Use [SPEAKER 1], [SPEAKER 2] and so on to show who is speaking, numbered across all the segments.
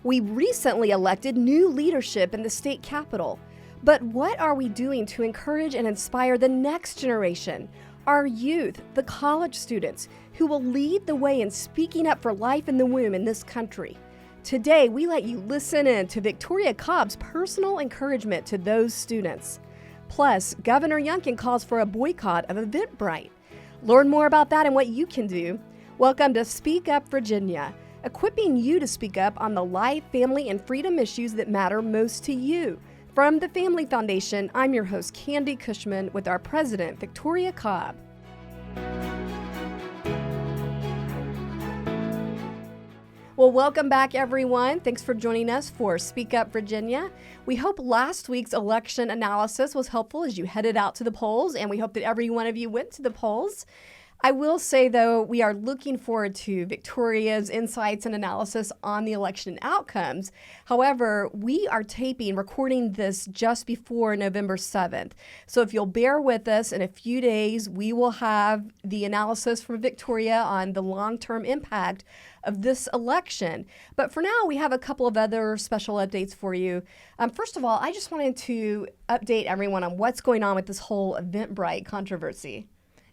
[SPEAKER 1] We recently elected new leadership in the state capitol. But what are we doing to encourage and inspire the next generation, our youth, the college students, who will lead the way in speaking up for life in the womb in this country? Today, we let you listen in to Victoria Cobb's personal encouragement to those students. Plus, Governor Youngkin calls for a boycott of Eventbrite. Learn more about that and what you can do. Welcome to Speak Up Virginia, equipping you to speak up on the life, family, and freedom issues that matter most to you. From the Family Foundation, I'm your host, Candi Cushman, with our president, Victoria Cobb. Well, welcome back, everyone. Thanks for joining us for Speak Up Virginia. We hope last week's election analysis was helpful as you headed out to the polls, and we hope that every one of you went to the polls. I will say, though, we are looking forward to Victoria's insights and analysis on the election outcomes. However, we are recording this just before November 7th. So if you'll bear with us, in a few days, we will have the analysis from Victoria on the long-term impact of this election. But for now, we have a couple of other special updates for you. First of all, I just wanted to update everyone on what's going on with this whole Eventbrite controversy.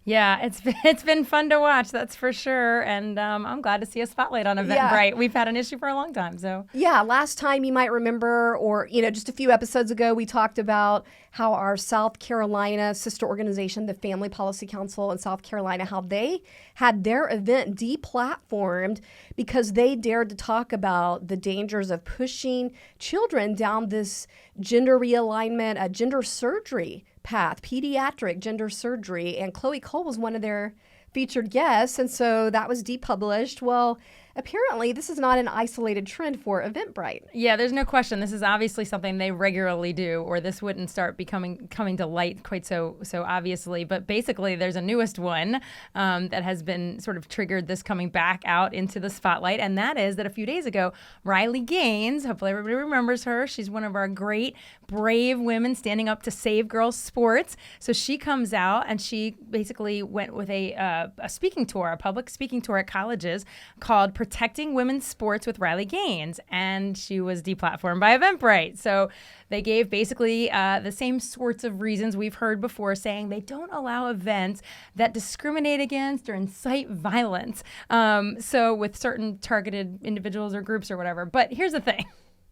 [SPEAKER 2] Yeah, it's been fun to watch, that's for sure. And I'm glad to see a spotlight on Eventbrite. Yeah. We've had an issue for a long time. So
[SPEAKER 1] yeah, last time you might remember, or just a few episodes ago, we talked about how our South Carolina sister organization, the Family Policy Council in South Carolina, how they had their event deplatformed because they dared to talk about the dangers of pushing children down this gender realignment, gender surgery path, pediatric gender surgery, and Chloe Cole was one of their featured guests, and so that was depublished. Well, apparently this is not an isolated trend for Eventbrite.
[SPEAKER 2] Yeah, there's no question. This is obviously something they regularly do, or this wouldn't start coming to light quite so obviously. But basically, there's a newest one that has been sort of triggered this coming back out into the spotlight, and that is that a few days ago, Riley Gaines, hopefully everybody remembers her. She's one of our great, brave women standing up to save girls' sports. So she comes out and she basically went with a speaking tour, a public speaking tour at colleges called Protecting Women's Sports with Riley Gaines, and she was deplatformed by Eventbrite. So they gave basically the same sorts of reasons we've heard before, saying they don't allow events that discriminate against or incite violence. So with certain targeted individuals or groups or whatever. But here's the thing.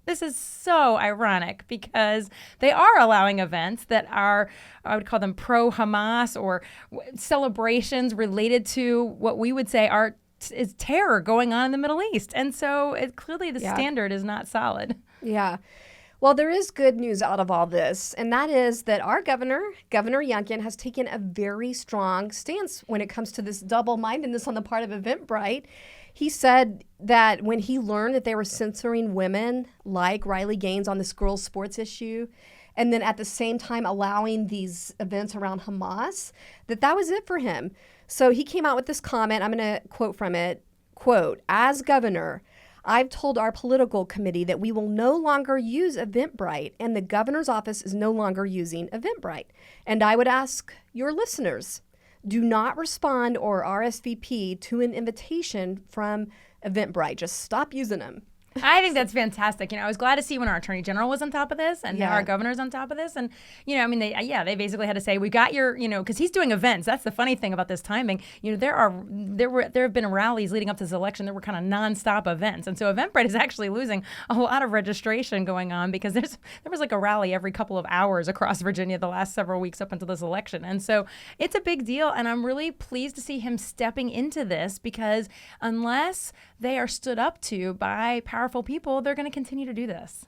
[SPEAKER 2] This is so ironic because they are allowing events that are, I would call them pro-Hamas or celebrations related to what we would say is terror going on in the Middle East. And so clearly the standard is not solid.
[SPEAKER 1] Yeah. Well, there is good news out of all this, and that is that our Governor Youngkin, has taken a very strong stance when it comes to this double-mindedness on the part of Eventbrite. He said that when he learned that they were censoring women like Riley Gaines on this girls' sports issue, and then at the same time allowing these events around Hamas, that was it for him. So he came out with this comment. I'm going to quote from it. Quote, "As governor, I've told our political committee that we will no longer use Eventbrite, and the governor's office is no longer using Eventbrite. And I would ask your listeners, do not respond or RSVP to an invitation from Eventbrite. Just stop using them."
[SPEAKER 2] I think that's fantastic. I was glad to see when our Attorney General was on top of this and now our governor's on top of this. And, they basically had to say, we got your, because he's doing events. That's the funny thing about this timing. There have been rallies leading up to this election. There were kind of nonstop events. And so Eventbrite is actually losing a lot of registration going on because there was like a rally every couple of hours across Virginia the last several weeks up until this election. And so it's a big deal. And I'm really pleased to see him stepping into this because unless they are stood up to by powerful people, they're going to continue to do this.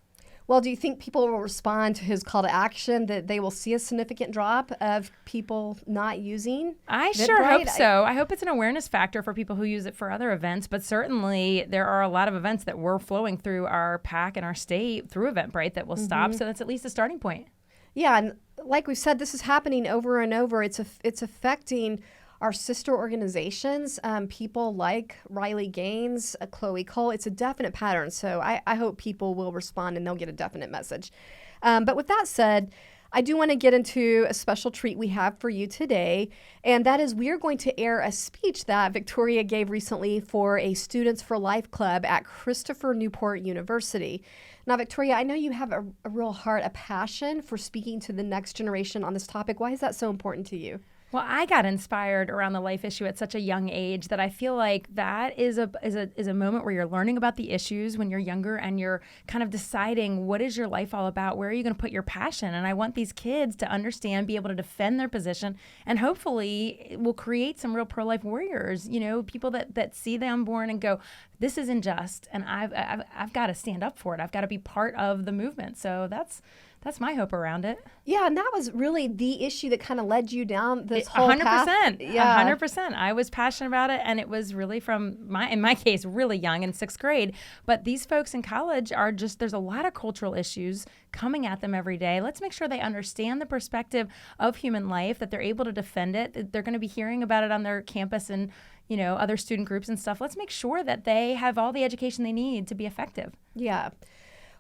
[SPEAKER 1] Well, do you think people will respond to his call to action, that they will see a significant drop of people not using
[SPEAKER 2] I sure hope so. I hope it's an awareness factor for people who use it for other events, but certainly there are a lot of events that were flowing through our PAC and our state through Eventbrite that will stop, so that's at least a starting point.
[SPEAKER 1] Yeah, and like we've said, this is happening over and over. It's affecting our sister organizations, people like Riley Gaines, Chloe Cole. It's a definite pattern. So I hope people will respond and they'll get a definite message. But with that said, I do want to get into a special treat we have for you today, and that is we are going to air a speech that Victoria gave recently for a Students for Life club at Christopher Newport University. Now, Victoria, I know you have a real heart, a passion for speaking to the next generation on this topic. Why is that so important to you?
[SPEAKER 2] Well, I got inspired around the life issue at such a young age that I feel like that is a moment where you're learning about the issues when you're younger and you're kind of deciding what is your life all about, where are you going to put your passion? And I want these kids to understand, be able to defend their position, and hopefully it will create some real pro-life warriors, people that see the unborn and go, this is unjust, and I've got to stand up for it. I've got to be part of the movement. So that's my hope around it.
[SPEAKER 1] Yeah, and that was really the issue that kind of led you down this whole
[SPEAKER 2] 100%,
[SPEAKER 1] path.
[SPEAKER 2] Yeah, 100%. I was passionate about it, and it was really in my case, really young in 6th grade. But these folks in college there's a lot of cultural issues coming at them every day. Let's make sure they understand the perspective of human life, that they're able to defend it. They're going to be hearing about it on their campus and other student groups and stuff. Let's make sure that they have all the education they need to be effective.
[SPEAKER 1] Yeah.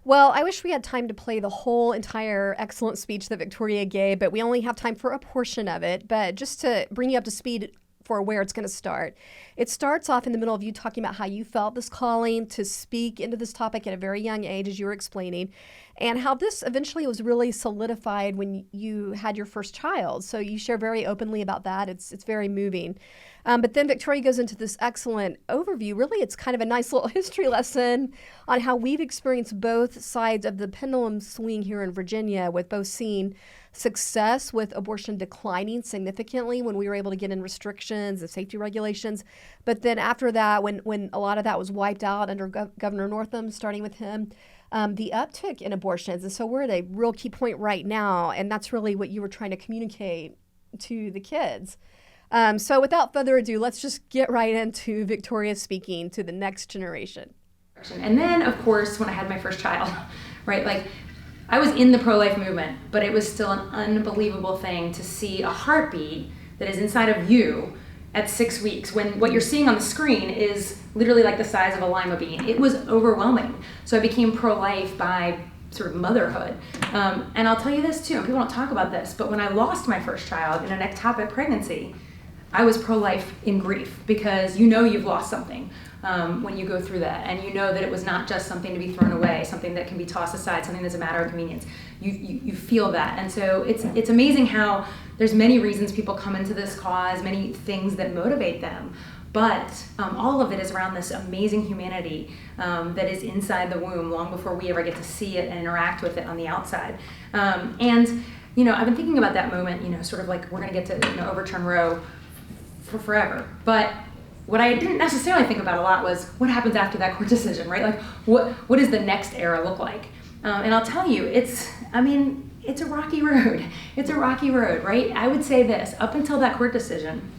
[SPEAKER 1] Well, I wish we had time to play the whole entire excellent speech that Victoria gave, but we only have time for a portion of it. But just to bring you up to speed for where it's going to start, it starts off in the middle of you talking about how you felt this calling to speak into this topic at a very young age, as you were explaining, and how this eventually was really solidified when you had your first child. So you share very openly about that. It's very moving. But then Victoria goes into this excellent overview. Really, it's kind of a nice little history lesson on how we've experienced both sides of the pendulum swing here in Virginia, with both seeing success with abortion declining significantly when we were able to get in restrictions and safety regulations. But then after that, when a lot of that was wiped out under Governor Northam, starting with him, the uptick in abortions. And so we're at a real key point right now, and that's really what you were trying to communicate to the kids. So without further ado, let's just get right into Victoria speaking to the next generation.
[SPEAKER 2] And then, of course, when I had my first child, right, like I was in the pro-life movement, but it was still an unbelievable thing to see a heartbeat that is inside of you at 6 weeks, when what you're seeing on the screen is literally like the size of a lima bean. It was overwhelming. So I became pro-life by sort of motherhood. And I'll tell you this too, and people don't talk about this, but when I lost my first child in an ectopic pregnancy, I was pro-life in grief, because you've lost something when you go through that, and that it was not just something to be thrown away, something that can be tossed aside, something that's a matter of convenience. You feel that, and so it's amazing how there's many reasons people come into this cause, many things that motivate them, but all of it is around this amazing humanity that is inside the womb long before we ever get to see it and interact with it on the outside. And I've been thinking about that moment, sort of like we're going to get to overturn Roe for forever. But what I didn't necessarily think about a lot was what happens after that court decision, right? Like what does the next era look like? And I'll tell you, it's a rocky road. It's a rocky road, right? I would say this, up until that court decision,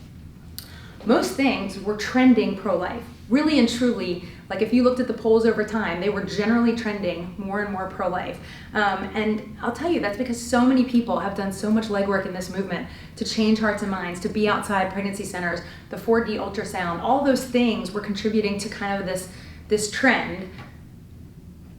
[SPEAKER 2] most things were trending pro-life. Really and truly, like if you looked at the polls over time, they were generally trending more and more pro-life. And I'll tell you, that's because so many people have done so much legwork in this movement to change hearts and minds, to be outside pregnancy centers, the 4D ultrasound, all those things were contributing to kind of this trend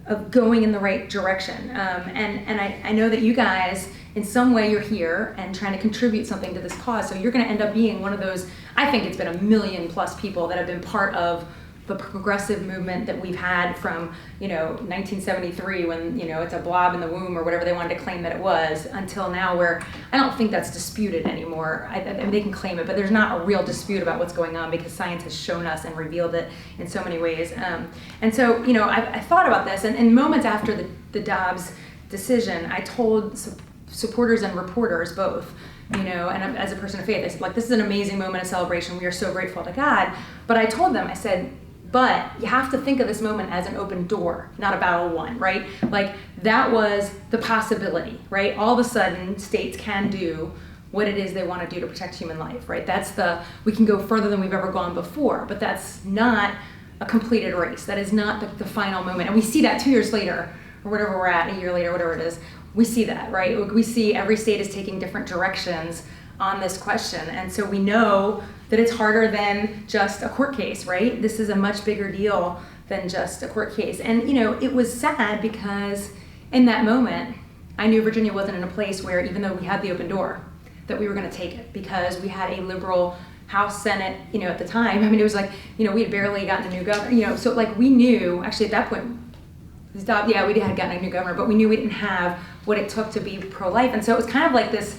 [SPEAKER 2] of going in the right direction. And I know that you guys, in some way you're here and trying to contribute something to this cause, so you're gonna end up being one of those, I think it's been 1 million plus people that have been part of the progressive movement that we've had from 1973 when it's a blob in the womb or whatever they wanted to claim that it was, until now, where I don't think that's disputed anymore. I mean, they can claim it, but there's not a real dispute about what's going on, because science has shown us and revealed it in so many ways. And so I thought about this, and in moments after the Dobbs decision, I told supporters and reporters both, and as a person of faith, I said, like, this is an amazing moment of celebration. We are so grateful to God. But I told them, I said, but you have to think of this moment as an open door, not a battle won, right? Like, that was the possibility, right? All of a sudden, states can do what it is they want to do to protect human life, right? We can go further than we've ever gone before, but that's not a completed race. That is not the final moment. And we see that 2 years later, or whatever we're at, a year later, whatever it is. We see that, right? We see every state is taking different directions on this question. And so we know that it's harder than just a court case, right? This is a much bigger deal than just a court case. And, it was sad because in that moment, I knew Virginia wasn't in a place where, even though we had the open door, that we were going to take it, because we had a liberal House, Senate, at the time. I mean, it was like, we had barely gotten a new governor, so like we knew, actually at that point, we had gotten a new governor, but we knew we didn't have what it took to be pro-life. And so it was kind of like this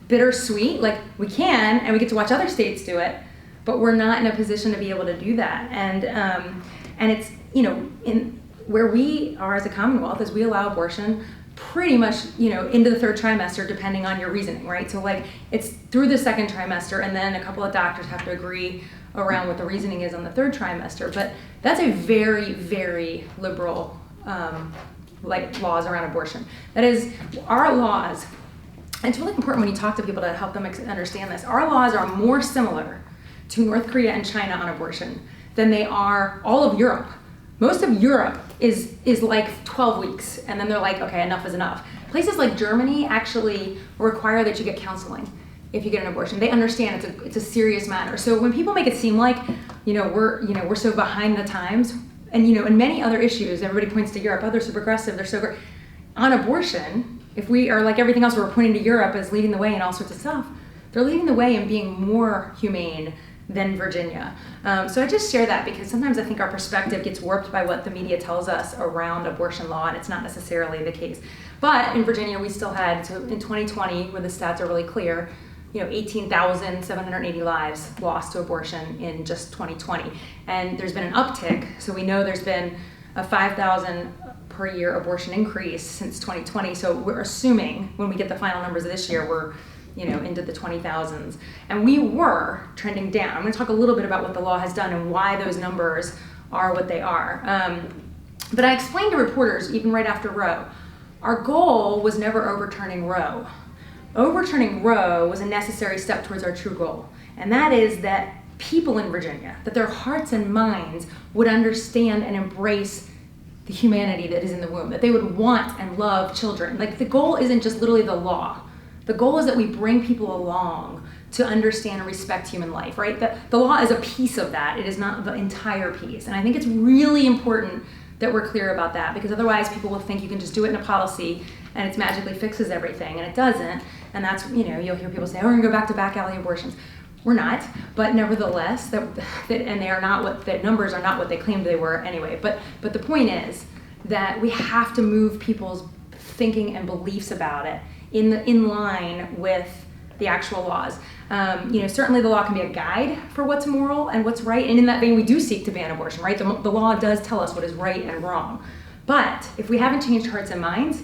[SPEAKER 2] bittersweet, like we can, and we get to watch other states do it, but we're not in a position to be able to do that. And it's, in where we are as a Commonwealth is we allow abortion pretty much, into the third trimester, depending on your reasoning, right? So like it's through the second trimester, and then a couple of doctors have to agree around what the reasoning is on the third trimester. But that's a very, very liberal, laws around abortion. That is, our laws, and it's really important when you talk to people to help them understand this, our laws are more similar to North Korea and China on abortion than they are all of Europe. Most of Europe is like 12 weeks, and then they're like, okay, enough is enough. Places like Germany actually require that you get counseling if you get an abortion. They understand it's a serious matter. So when people make it seem like, we're so behind the times, and in many other issues, everybody points to Europe, oh, they're so progressive, they're so great. On abortion, if we are like everything else, we're pointing to Europe as leading the way in all sorts of stuff, they're leading the way in being more humane than Virginia. So I just share that because sometimes I think our perspective gets warped by what the media tells us around abortion law, and it's not necessarily the case. But in Virginia, we still had, so in 2020, where the stats are really clear, 18,780 lives lost to abortion in just 2020. And there's been an uptick, so we know there's been a 5,000 per year abortion increase since 2020. So we're assuming when we get the final numbers of this year, we're into the 20,000s. And we were trending down. I'm going to talk a little bit about what the law has done and why those numbers are what they are. But I explained to reporters, even right after Roe, our goal was never overturning Roe. Overturning Roe was a necessary step towards our true goal. And that is that people in Virginia, that their hearts and minds would understand and embrace the humanity that is in the womb, that they would want and love children. Like, the goal isn't just literally the law. The goal is that we bring people along to understand and respect human life, right? The law is a piece of that. It is not the entire piece. And I think it's really important that we're clear about that, because otherwise people will think you can just do it in a policy and it magically fixes everything, and it doesn't. And that's, you'll hear people say, oh, we're gonna go back to back alley abortions. We're not, but nevertheless, and they are not the numbers are not what they claimed they were anyway. But the point is that we have to move people's thinking and beliefs about it in line with the actual laws. Certainly the law can be a guide for what's moral and what's right, and in that vein we do seek to ban abortion, right? The law does tell us what is right and wrong. But if we haven't changed hearts and minds,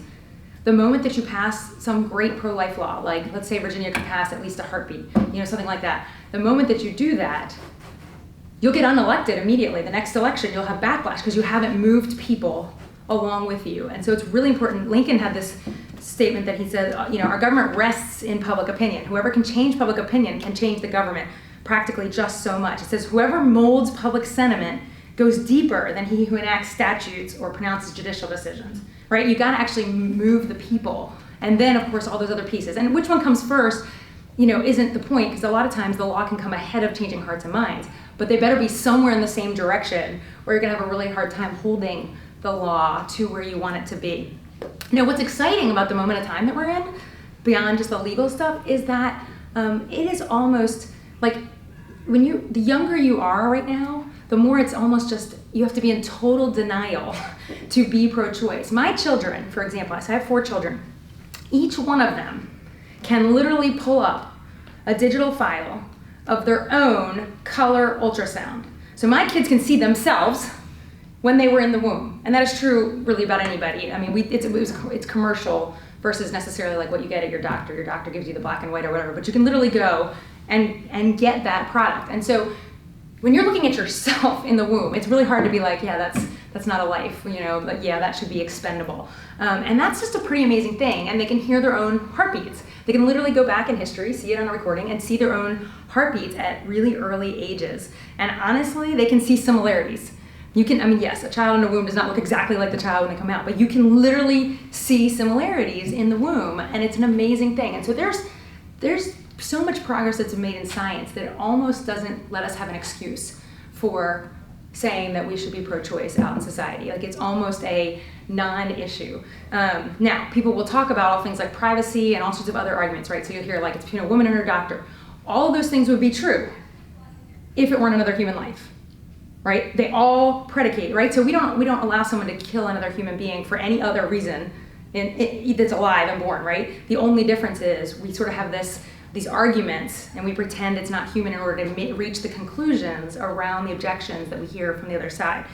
[SPEAKER 2] the moment that you pass some great pro-life law, like let's say Virginia could pass at least a heartbeat, something like that, the moment that you do that, you'll get unelected immediately. The next election you'll have backlash because you haven't moved people along with you. And so it's really important. Lincoln had this statement that he said, our government rests in public opinion. Whoever can change public opinion can change the government practically just so much. It says, whoever molds public sentiment goes deeper than he who enacts statutes or pronounces judicial decisions, right? You gotta actually move the people. And then, of course, all those other pieces. And which one comes first, isn't the point, because a lot of times the law can come ahead of changing hearts and minds, but they better be somewhere in the same direction, or you're gonna have a really hard time holding the law to where you want it to be. Now, what's exciting about the moment of time that we're in, beyond just the legal stuff, is that it is almost like the younger you are right now, the more it's almost just, you have to be in total denial to be pro-choice. My children, for example, I have 4 children. Each one of them can literally pull up a digital file of their own color ultrasound. So my kids can see themselves when they were in the womb. And that is true really about anybody. I mean, it's commercial versus necessarily like what you get at your doctor. Your doctor gives you the black and white or whatever, but you can literally go and get that product. And so when you're looking at yourself in the womb, it's really hard to be like, yeah, that's not a life, but yeah, that should be expendable. And that's just a pretty amazing thing. And they can hear their own heartbeats. They can literally go back in history, see it on a recording, and see their own heartbeats at really early ages. And honestly, they can see similarities. Yes, a child in the womb does not look exactly like the child when they come out, but you can literally see similarities in the womb, and it's an amazing thing. And so there's so much progress that's been made in science that it almost doesn't let us have an excuse for
[SPEAKER 3] saying that we should be pro-choice out in society. Like, it's almost a non-issue. Now, people will talk about all things like privacy and all sorts of other arguments, right? So you'll hear like it's between a woman and her doctor. All of those things would be true if it weren't another human life, right? They all predicate, right? So we don't allow someone to kill another human being for any other reason that's alive and born, right? The only difference is we sort of have these arguments and we pretend it's not human in order to reach the conclusions around the objections that we hear from the other side.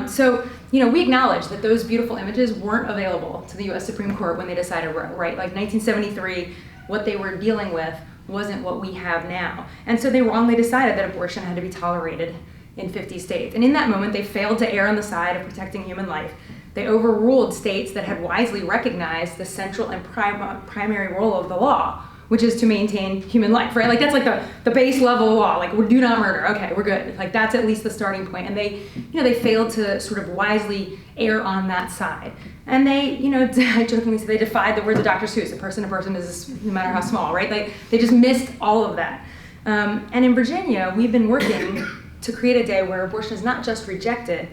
[SPEAKER 3] So, we acknowledge that those beautiful images weren't available to the U.S. Supreme Court when they decided Roe, right? Like 1973, what they were dealing with wasn't what we have now. And so they wrongly decided that abortion had to be tolerated in 50 states. And in that moment, they failed to err on the side of protecting human life. They overruled states that had wisely recognized the central and primary role of the law, which is to maintain human life, right? Like, that's like the base level law. Like, we do not murder. Okay, we're good. Like, that's at least the starting point. And they, they failed to sort of wisely err on that side. And they, I jokingly say they defied the words of Dr. Seuss. A person is no matter how small, right? They just missed all of that. And in Virginia, we've been working to create a day where abortion is not just rejected,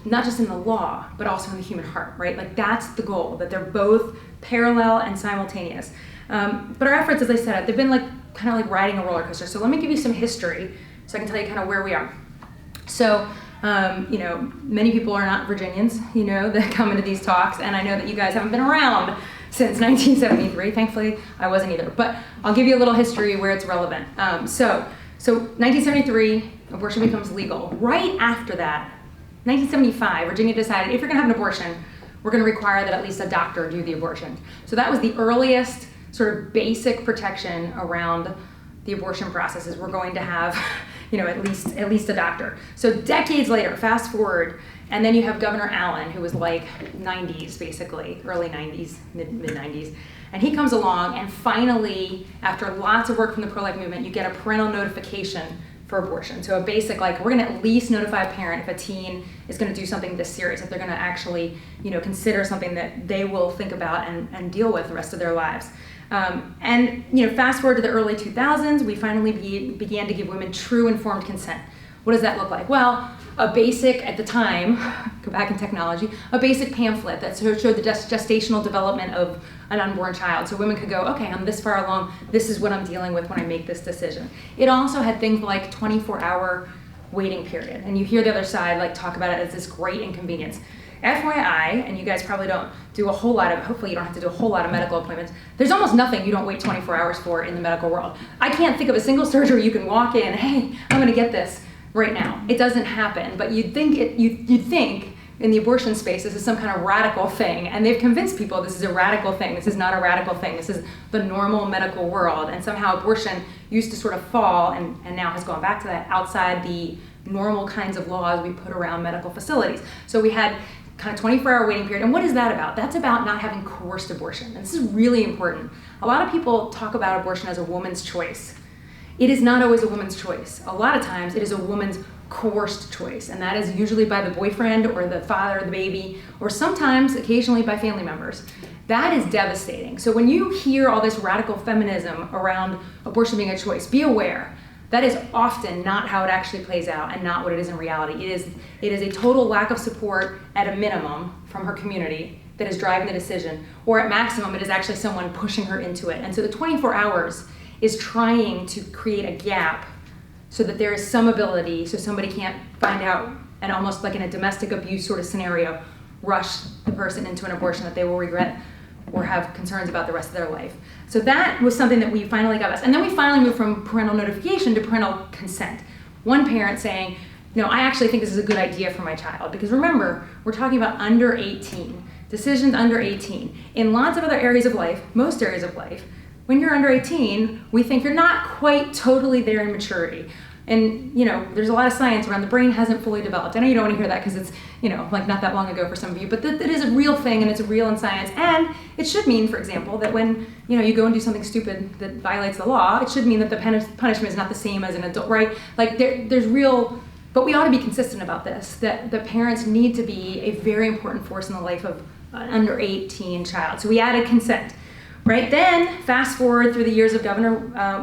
[SPEAKER 3] not just in the law, but also in the human heart, right? Like, that's the goal, that they're both parallel and simultaneous. But our efforts, as I said, they've been kind of like riding a roller coaster. So let me give you some history so I can tell you kind of where we are. So, many people are not Virginians, that come into these talks, and I know that you guys haven't been around since 1973. Thankfully, I wasn't either. But I'll give you a little history where it's relevant. So 1973, abortion becomes legal. Right after that, 1975, Virginia decided if you're going to have an abortion, we're going to require that at least a doctor do the abortion. So that was the earliest sort of basic protection around the abortion process, is we're going to have, at least a doctor. So decades later, fast forward, and then you have Governor Allen, who was like 90s, basically, early 90s, mid 90s. And he comes along, and finally, after lots of work from the pro-life movement, you get a parental notification for abortion. So a basic, we're going to at least notify a parent if a teen is going to do something this serious, if they're going to actually, consider something that they will think about and deal with the rest of their lives. And fast forward to the early 2000s, we finally began to give women true informed consent. What does that look like? Well, a basic, at the time, go back in technology, a basic pamphlet that showed the gestational development of an unborn child. So women could go, okay, I'm this far along, this is what I'm dealing with when I make this decision. It also had things like 24-hour waiting period. And you hear the other side talk about it as this great inconvenience. FYI, and you guys probably don't do a whole lot of, hopefully you don't have to do a whole lot of medical appointments. There's almost nothing you don't wait 24 hours for in the medical world. I can't think of a single surgery you can walk in, hey, I'm gonna get this right now. It doesn't happen, but you'd think in the abortion space this is some kind of radical thing, and they've convinced people this is a radical thing. This is not a radical thing. This is the normal medical world, and somehow abortion used to sort of fall, and now has gone back to that, outside the normal kinds of laws we put around medical facilities. So we had kind of 24-hour waiting period. And what is that about? That's about not having coerced abortion. And this is really important. A lot of people talk about abortion as a woman's choice. It is not always a woman's choice. A lot of times it is a woman's coerced choice, and that is usually by the boyfriend or the father of the baby, or sometimes, occasionally, by family members. That is devastating. So when you hear all this radical feminism around abortion being a choice, be aware. That is often not how it actually plays out, and not what it is in reality. It is a total lack of support at a minimum from her community that is driving the decision, or at maximum it is actually someone pushing her into it. And so the 24 hours is trying to create a gap so that there is some ability, so somebody can't find out, and almost like in a domestic abuse sort of scenario, rush the person into an abortion that they will regret or have concerns about the rest of their life. So that was something that we finally got us. And then we finally moved from parental notification to parental consent. One parent saying, I actually think this is a good idea for my child. Because remember, we're talking about under 18, decisions under 18. In lots of other areas of life, most areas of life, when you're under 18, we think you're not quite totally there in maturity. And, there's a lot of science around the brain hasn't fully developed. I know you don't want to hear that because it's, not that long ago for some of you, but that is a real thing, and it's real in science. And it should mean, for example, that when, you go and do something stupid that violates the law, it should mean that the punishment is not the same as an adult, right? There's real, but we ought to be consistent about this, that the parents need to be a very important force in the life of an under 18 child. So we added consent. Right, then fast forward through the years of Governor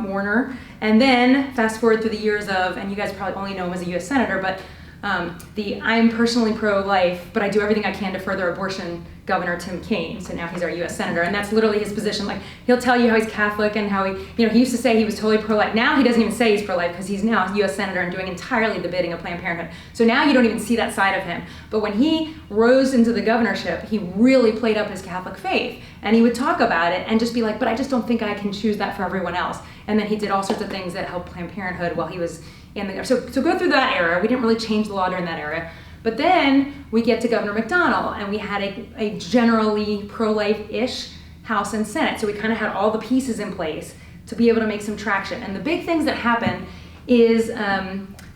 [SPEAKER 3] Warner, and then fast forward through the years of, and you guys probably only know him as a U.S. Senator, but The I'm personally pro-life, but I do everything I can to further abortion Governor Tim Kaine. So now he's our U.S. Senator, and that's literally his position. Like, he'll tell you how he's Catholic and how he used to say he was totally pro-life. Now he doesn't even say he's pro-life because he's now a U.S. Senator and doing entirely the bidding of Planned Parenthood. So now you don't even see that side of him. But when he rose into the governorship, he really played up his Catholic faith, and he would talk about it and just be like, but I just don't think I can choose that for everyone else. And then he did all sorts of things that helped Planned Parenthood while he was in the so go through that era. We didn't really change the law during that era. But then we get to Governor McDonnell, and we had a generally pro-life-ish House and Senate. So we kind of had all the pieces in place to be able to make some traction. And the big things that happened is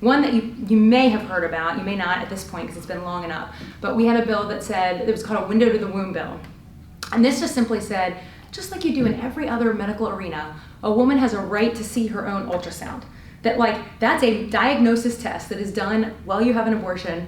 [SPEAKER 3] one that you may have heard about, you may not at this point because it's been long enough, but we had a bill that said, it was called a window to the womb bill. And this just simply said, just like you do in every other medical arena, a woman has a right to see her own ultrasound. That's a diagnosis test that is done while you have an abortion.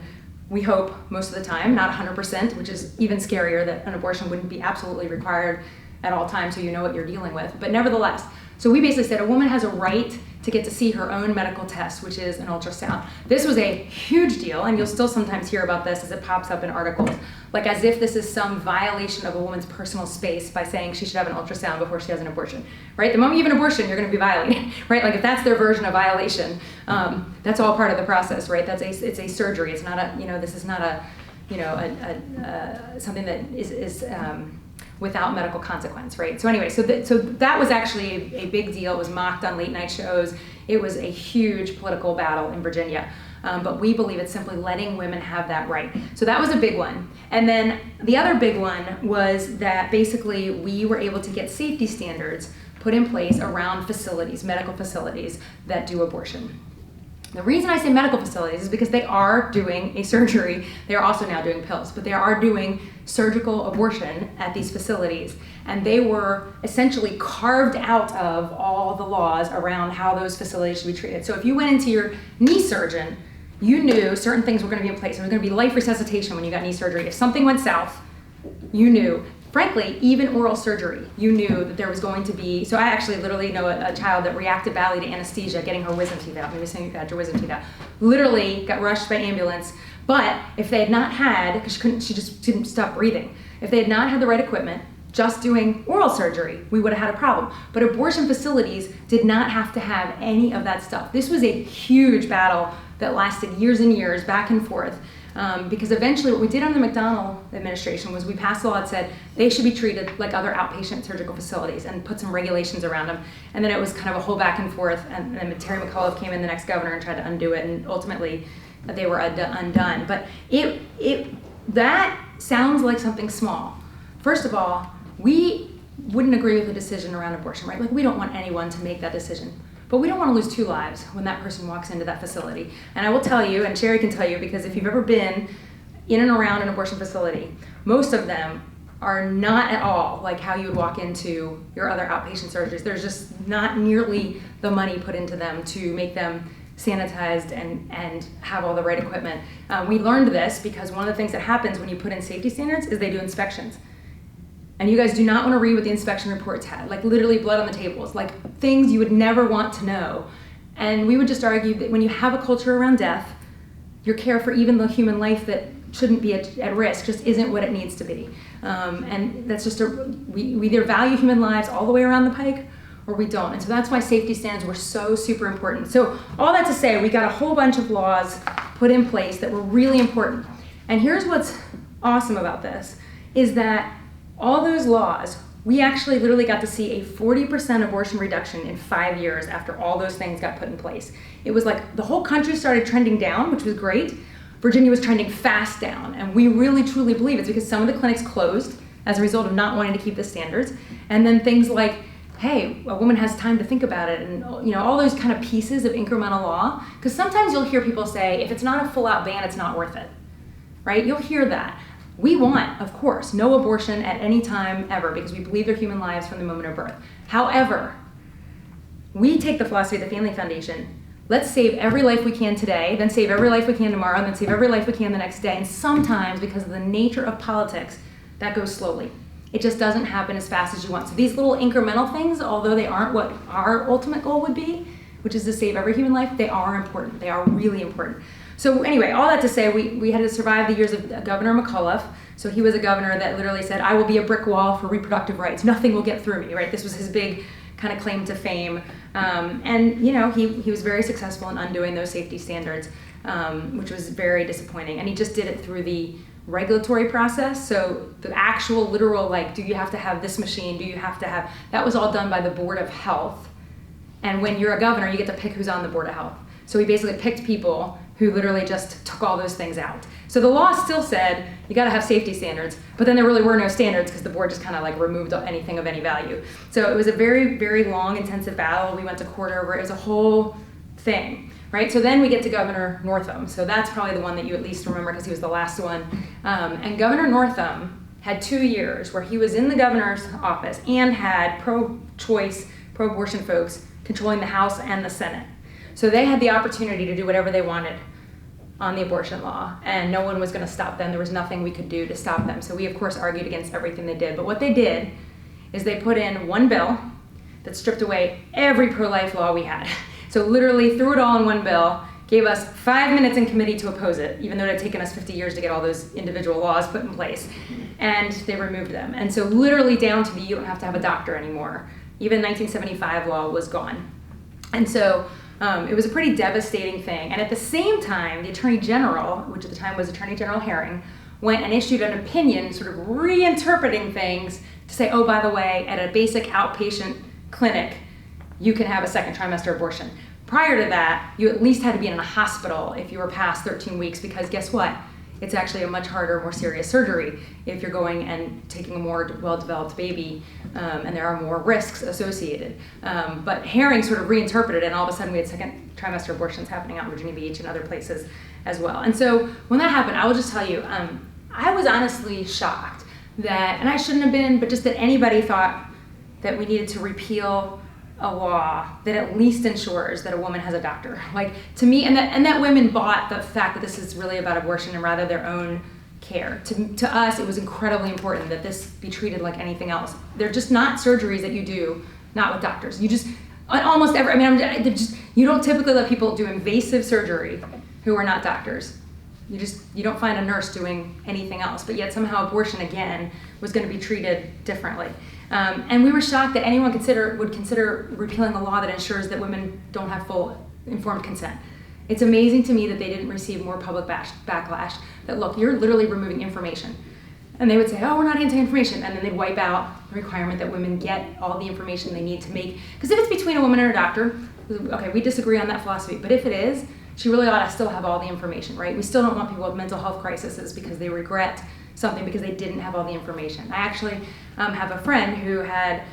[SPEAKER 3] We hope most of the time, not 100%, which is even scarier that an abortion wouldn't be absolutely required at all times so you know what you're dealing with. But nevertheless, so we basically said a woman has a right to get to see her own medical test, which is an ultrasound. This was a huge deal, and you'll still sometimes hear about this as it pops up in articles, like as if this is some violation of a woman's personal space by saying she should have an ultrasound before she has an abortion, right? The moment you have an abortion, you're going to be violating, right? Like if that's their version of violation, that's all part of the process, right? It's a surgery. It's not this is not something that is without medical consequence, right? So anyway, so that was actually a big deal. It was mocked on late night shows. It was a huge political battle in Virginia. But we believe it's simply letting women have that right. So that was a big one. And then the other big one was that basically we were able to get safety standards put in place around facilities, medical facilities that do abortion. The reason I say medical facilities is because they are doing a surgery. They are also now doing pills, but they are doing surgical abortion at these facilities. And they were essentially carved out of all the laws around how those facilities should be treated. So if you went into your knee surgeon, you knew certain things were going to be in place. There was going to be life resuscitation when you got knee surgery. If something went south, you knew. Frankly, even oral surgery, you knew that there was going to be, so I actually literally know a child that reacted badly to anesthesia, getting her wisdom teeth out, maybe saying you got your wisdom teeth out, literally got rushed by ambulance. But if they had not had, because she just didn't stop breathing, if they had not had the right equipment, just doing oral surgery, we would have had a problem. But abortion facilities did not have to have any of that stuff. This was a huge battle that lasted years and years, back and forth. Because eventually what we did under the McDonnell administration was we passed a law that said they should be treated like other outpatient surgical facilities and put some regulations around them. And then it was kind of a whole back and forth, and then Terry McAuliffe came in, the next governor, and tried to undo it, and ultimately they were undone. But that sounds like something small. First of all, we wouldn't agree with the decision around abortion, right? Like, we don't want anyone to make that decision. But we don't want to lose 2 lives when that person walks into that facility. And I will tell you, and Sherry can tell you, because if you've ever been in and around an abortion facility, most of them are not at all like how you would walk into your other outpatient surgeries. There's just not nearly the money put into them to make them sanitized and have all the right equipment. We learned this because one of the things that happens when you put in safety standards is they do inspections. And you guys do not want to read what the inspection reports had, like literally blood on the tables, like things you would never want to know. And we would just argue that when you have a culture around death, your care for even the human life that shouldn't be at risk just isn't what it needs to be. And that's just we either value human lives all the way around the pike or we don't. And so that's why safety standards were so super important. So all that to say, we got a whole bunch of laws put in place that were really important. And here's what's awesome about this, is that all those laws, we actually literally got to see a 40% abortion reduction in 5 years after all those things got put in place. It was like the whole country started trending down, which was great. Virginia was trending fast down, and we really truly believe it's because some of the clinics closed as a result of not wanting to keep the standards, and then things like, hey, a woman has time to think about it, and all those kind of pieces of incremental law. Because sometimes you'll hear people say, if it's not a full-out ban, it's not worth it, right? You'll hear that. We want, of course, no abortion at any time ever because we believe they're human lives from the moment of birth. However, we take the philosophy of the Family Foundation. Let's save every life we can today, then save every life we can tomorrow, and then save every life we can the next day. And sometimes, because of the nature of politics, that goes slowly. It just doesn't happen as fast as you want. So these little incremental things, although they aren't what our ultimate goal would be, which is to save every human life, they are important. They are really important. So anyway, all that to say, we had to survive the years of Governor McAuliffe. So he was a governor that literally said, I will be a brick wall for reproductive rights. Nothing will get through me, right? This was his big kind of claim to fame. And he was very successful in undoing those safety standards, which was very disappointing. And he just did it through the regulatory process. So the actual literal, like, do you have to have this machine? Do you have to have, that was all done by the Board of Health. And when you're a governor, you get to pick who's on the Board of Health. So he basically picked people who literally just took all those things out. So the law still said you got to have safety standards, but then there really were no standards because the board just kind of like removed anything of any value. So it was a very, very long, intensive battle. We went to court over it. It was a whole thing, right? So then we get to Governor Northam. So that's probably the one that you at least remember because he was the last one. And Governor Northam had 2 years where he was in the governor's office and had pro-choice, pro-abortion folks controlling the House and the Senate. So they had the opportunity to do whatever they wanted on the abortion law, and no one was going to stop them. There was nothing we could do to stop them. So we, of course, argued against everything they did. But what they did is they put in one bill that stripped away every pro-life law we had. So literally threw it all in one bill, gave us 5 minutes in committee to oppose it, even though it had taken us 50 years to get all those individual laws put in place. And they removed them. And so literally down to you don't have to have a doctor anymore. Even 1975 law was gone. And so it was a pretty devastating thing. And at the same time, the Attorney General, which at the time was Attorney General Herring, went and issued an opinion sort of reinterpreting things to say, oh, by the way, at a basic outpatient clinic, you can have a second trimester abortion. Prior to that, you at least had to be in a hospital if you were past 13 weeks because guess what? It's actually a much harder, more serious surgery if you're going and taking a more well-developed baby, and there are more risks associated. But Herring sort of reinterpreted it, and all of a sudden we had second trimester abortions happening out in Virginia Beach and other places as well. And so when that happened, I will just tell you, I was honestly shocked that, and I shouldn't have been, but just that anybody thought that we needed to repeal a law that at least ensures that a woman has a doctor. Like, to me, and that women bought the fact that this is really about abortion and rather their own care. To us, it was incredibly important that this be treated like anything else. They're just not surgeries that you do, not with doctors. You just, almost every, you don't typically let people do invasive surgery who are not doctors. You don't find a nurse doing anything else, but yet somehow abortion, again, was going to be treated differently. And we were shocked that anyone would consider repealing a law that ensures that women don't have full informed consent. It's amazing to me that they didn't receive more public backlash, that look, you're literally removing information. And they would say, oh, we're not anti-information, and then they'd wipe out the requirement that women get all the information they need to make, because if it's between a woman and her doctor, okay, we disagree on that philosophy, but if it is, she really ought to still have all the information, right? We still don't want people with mental health crises because they regret something because they didn't have all the information. I actually have a friend who had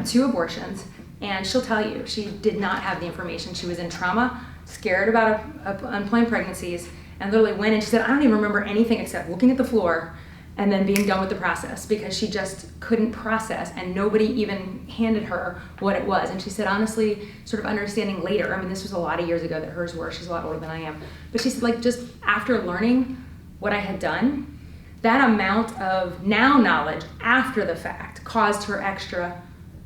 [SPEAKER 3] 2 abortions, and she'll tell you she did not have the information. She was in trauma, scared about unplanned pregnancies, and literally went and she said, I don't even remember anything except looking at the floor and then being done with the process because she just couldn't process and nobody even handed her what it was. And she said, honestly, sort of understanding later, I mean, this was a lot of years ago that hers were, she's a lot older than I am, but she said, like, just after learning what I had done, that amount of now knowledge after the fact caused her extra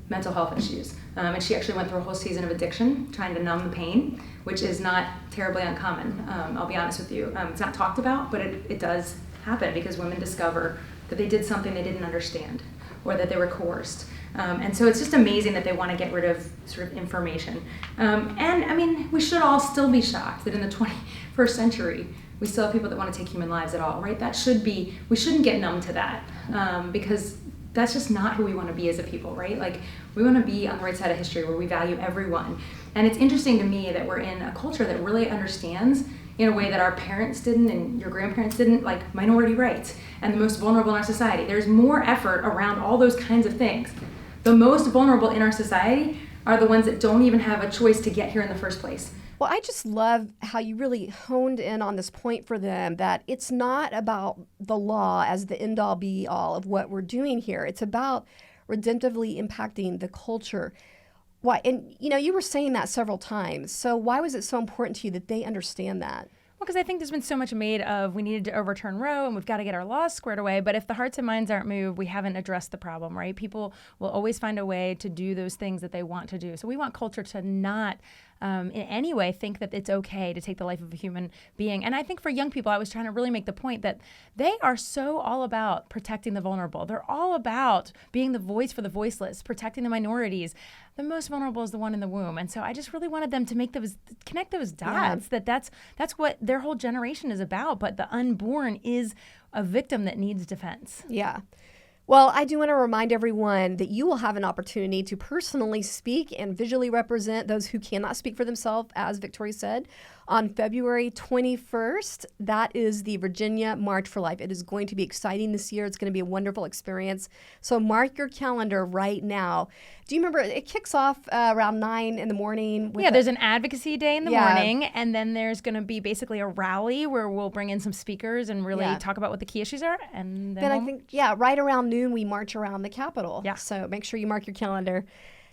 [SPEAKER 3] mental health issues. And she actually went through a whole season of addiction, trying to numb the pain, which is not terribly uncommon. I'll be honest with you. It's not talked about, but it does happen because women discover that they did something they didn't understand or that they were coerced. And so it's just amazing that they want to get rid of sort of information. And I mean, we should all still be shocked that in the 21st century, we still have people that want to take human lives at all, right? We shouldn't get numb to that because that's just not who we want to be as a people, right? Like, we want to be on the right side of history where we value everyone. And it's interesting to me that we're in a culture that really understands in a way that our parents didn't and your grandparents didn't, like minority rights and the most vulnerable in our society. There's more effort around all those kinds of things. The most vulnerable in our society are the ones that don't even have a choice to get here in the first place.
[SPEAKER 1] Well, I just love how you really honed in on this point for them that it's not about the law as the end-all be-all of what we're doing here. It's about redemptively impacting the culture. Why? And, you were saying that several times. So why was it so important to you that they understand that?
[SPEAKER 2] Well, because I think there's been so much made of we needed to overturn Roe and we've got to get our laws squared away. But if the hearts and minds aren't moved, we haven't addressed the problem, right? People will always find a way to do those things that they want to do. So we want culture to not in any way think that it's okay to take the life of a human being. And I think for young people, I was trying to really make the point that they are so all about protecting the vulnerable. They're all about being the voice for the voiceless, protecting the minorities. The most vulnerable is the one in the womb. And so I just really wanted them to connect those dots, that's what their whole generation is about. But the unborn is a victim that needs defense.
[SPEAKER 1] Yeah. Well, I do want to remind everyone that you will have an opportunity to personally speak and visually represent those who cannot speak for themselves, as Victoria said, on February 21st. That is the Virginia March for Life. It is going to be exciting this year. It's going to be a wonderful experience. So mark your calendar right now. Do you remember, it kicks off around 9 in the morning.
[SPEAKER 2] There's an advocacy day in the morning, and then there's going to be basically a rally where we'll bring in some speakers and really talk about what the key issues are. And then
[SPEAKER 1] I think, right around noon, we march around the Capitol.
[SPEAKER 2] Yeah.
[SPEAKER 1] So make sure you mark your calendar.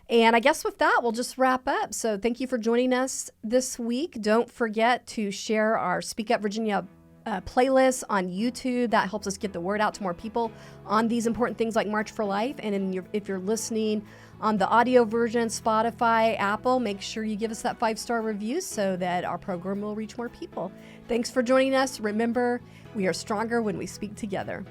[SPEAKER 1] And I guess with that, we'll just wrap up. So thank you for joining us this week. Don't forget to share our Speak Up Virginia playlist on YouTube. That helps us get the word out to more people on these important things like March for Life. And if you're listening on the audio version, Spotify, Apple, make sure you give us that 5-star review so that our program will reach more people. Thanks for joining us. Remember, we are stronger when we speak together.